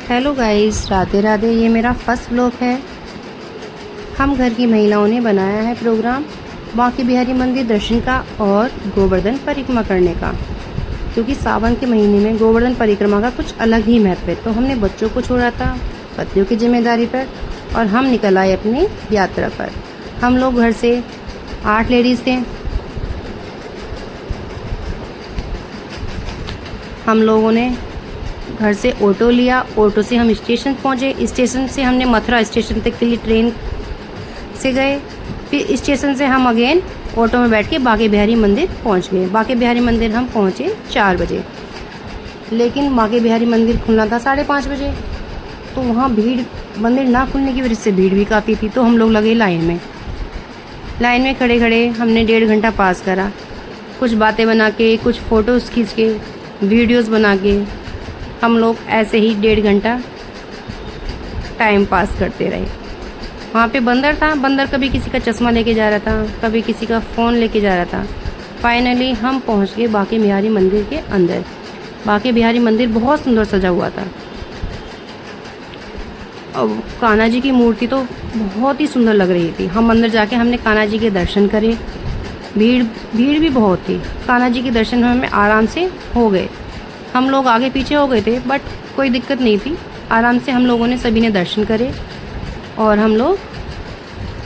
Hello guys, Radhe Radhe. ये मेरा first vlog है। हम घर की महिलाओं ने बनाया है प्रोग्राम बांके बिहारी मंदिर दर्शन का और गोवर्धन परिक्रमा करने का, क्योंकि सावन के महीने में गोवर्धन परिक्रमा का कुछ अलग ही महत्व है। तो हमने बच्चों को छोड़ा था पतियों की जिम्मेदारी पर और हम निकल आए अपनी यात्रा पर। हम लोग घर से 8 लेडीज़ थे। हम लोगों ने घर से ऑटो लिया, ऑटो से हम स्टेशन पहुंचे। स्टेशन से हमने मथुरा स्टेशन तक के लिए ट्रेन से गए। फिर स्टेशन से हम अगेन ऑटो में बैठ के बांके बिहारी मंदिर पहुंच गए। बांके बिहारी मंदिर हम पहुंचे 4 बजे, लेकिन बांके बिहारी मंदिर खुलना था 5:30 बजे। तो वहाँ भीड़, मंदिर ना खुलने की वजह से भीड़ भी काफ़ी थी। तो हम लोग लगे लाइन में खड़े खड़े हमने 1.5 घंटा पास करा। कुछ बातें बना के, कुछ फ़ोटोज़ खींच के, वीडियोज़ बना के हम लोग ऐसे ही 1.5 घंटा टाइम पास करते रहे। वहाँ पे बंदर था। बंदर कभी किसी का चश्मा लेके जा रहा था, कभी किसी का फ़ोन लेके जा रहा था। फाइनली हम पहुँच गए बांके बिहारी मंदिर के अंदर। बांके बिहारी मंदिर बहुत सुंदर सजा हुआ था और कान्हा जी की मूर्ति तो बहुत ही सुंदर लग रही थी। हम अंदर जाके हमने कान्हा जी के दर्शन करे। भीड़ भी बहुत थी। कान्हा जी के दर्शन हमें आराम से हो गए। हम लोग आगे पीछे हो गए थे, बट कोई दिक्कत नहीं थी। आराम से हम लोगों ने सभी ने दर्शन करे और हम लोग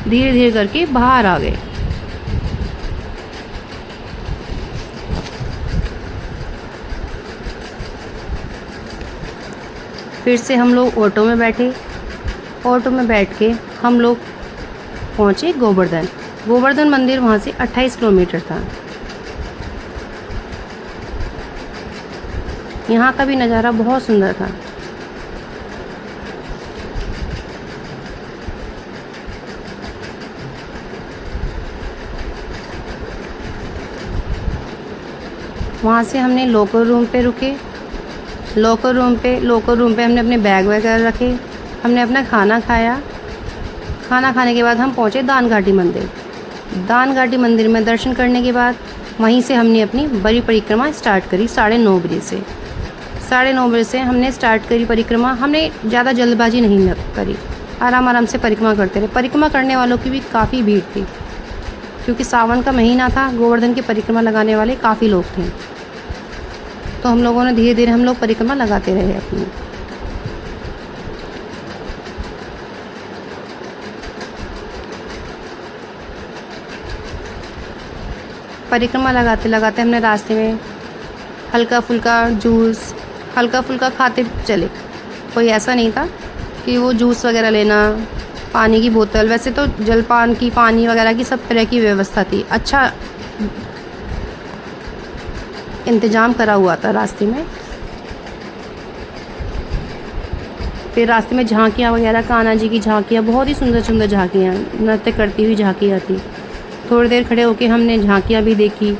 धीरे धीरे करके बाहर आ गए। फिर से हम लोग ऑटो में बैठे। ऑटो में बैठ के हम लोग पहुँचे गोवर्धन मंदिर। वहाँ से 28 किलोमीटर था। यहाँ का भी नज़ारा बहुत सुंदर था। वहाँ से हमने लोकल रूम पे रुके। लोकल रूम पे हमने अपने बैग वगैरह रखे। हमने अपना खाना खाया। खाना खाने के बाद हम पहुँचे दान घाटी मंदिर। दान घाटी मंदिर में दर्शन करने के बाद वहीं से हमने अपनी बड़ी परिक्रमा स्टार्ट करी 9:30 बजे से। 9:30 बजे से हमने स्टार्ट करी परिक्रमा। हमने ज़्यादा जल्दबाजी नहीं करी, आराम से परिक्रमा करते रहे। परिक्रमा करने वालों की भी काफ़ी भीड़ थी, क्योंकि सावन का महीना था। गोवर्धन की परिक्रमा लगाने वाले काफ़ी लोग थे। तो हम लोगों ने धीरे धीरे हम लोग परिक्रमा लगाते रहे अपनी। परिक्रमा लगाते लगाते हमने रास्ते में हल्का फुल्का खाते चले। कोई ऐसा नहीं था कि वो जूस वगैरह लेना, पानी की बोतल, वैसे तो जलपान की, पानी वगैरह की सब तरह की व्यवस्था थी। अच्छा इंतज़ाम करा हुआ था रास्ते में। फिर रास्ते में झांकियाँ वगैरह, कान्हा जी की झांकियाँ, बहुत ही सुंदर सुंदर झांकियाँ, नृत्य करती हुई झांकियाँ थी। थोड़ी देर खड़े होके हमने झांकियाँ भी देखी।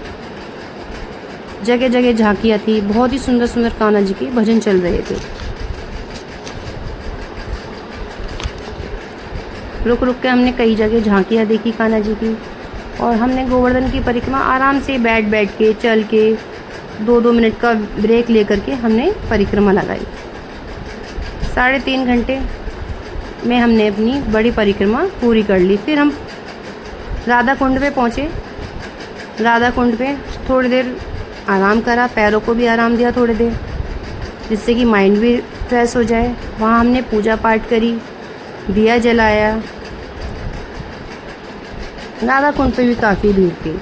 जगह जगह झांकियाँ थी। बहुत ही सुंदर सुंदर कान्हा जी के भजन चल रहे थे। रुक रुक के हमने कई जगह झांकियाँ देखी कान्हा जी की। और हमने गोवर्धन की परिक्रमा आराम से बैठ के, चल के 2-2 मिनट का ब्रेक लेकर के हमने परिक्रमा लगाई। 3.5 घंटे में हमने अपनी बड़ी परिक्रमा पूरी कर ली। फिर हम राधा कुंड पे पहुँचे। राधा कुंड पे थोड़ी देर आराम करा, पैरों को भी आराम दिया थोड़ी देर, जिससे कि माइंड भी फ्रेश हो जाए। वहाँ हमने पूजा पाठ करी, दिया जलाया। राधा कुंड पे भी काफ़ी भीड़ थी।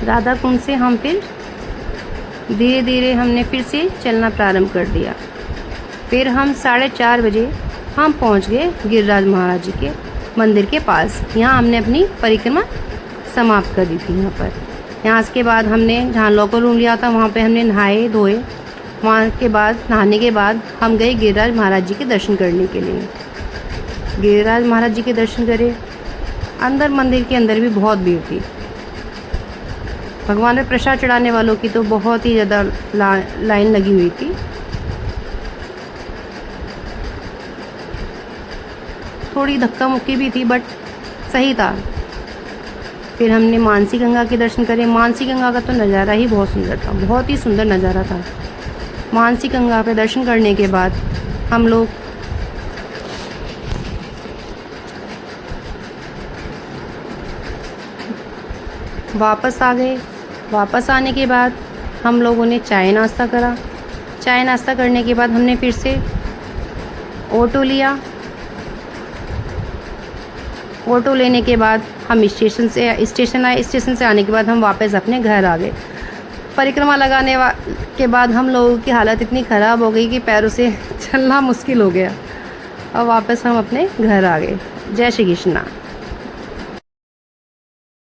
राधा कुंड से हम फिर धीरे धीरे हमने फिर से चलना प्रारंभ कर दिया। फिर हम 4:30 बजे हम पहुंच गए गिरिराज महाराज जी के मंदिर के पास। यहाँ हमने अपनी परिक्रमा समाप्त कर दी थी। यहाँ के बाद हमने जहाँ लोकल रूम लिया था वहाँ पे हमने नहाए धोए। वहाँ के बाद, नहाने के बाद हम गए गिरिराज महाराज जी के दर्शन करने के लिए। गिरिराज महाराज जी के दर्शन करे। अंदर, मंदिर के अंदर भी बहुत भीड़ थी। भगवान में प्रसाद चढ़ाने वालों की तो बहुत ही ज़्यादा लाइन लगी हुई थी। थोड़ी धक्का मुक्की भी थी, बट सही था। फिर हमने मानसी गंगा के दर्शन करे। मानसी गंगा का तो नज़ारा ही बहुत सुंदर था, बहुत ही सुंदर नज़ारा था। मानसी गंगा पे दर्शन करने के बाद हम लोग वापस आ गए। वापस आने के बाद हम लोगों ने चाय नाश्ता करा। चाय नाश्ता करने के बाद हमने फिर से ऑटो लिया। ऑटो लेने के बाद हम स्टेशन आए। स्टेशन से आने के बाद हम वापस अपने घर आ गए। परिक्रमा लगाने के बाद हम लोगों की हालत इतनी ख़राब हो गई कि पैरों से चलना मुश्किल हो गया। और वापस हम अपने घर आ गए। जय श्री कृष्णा।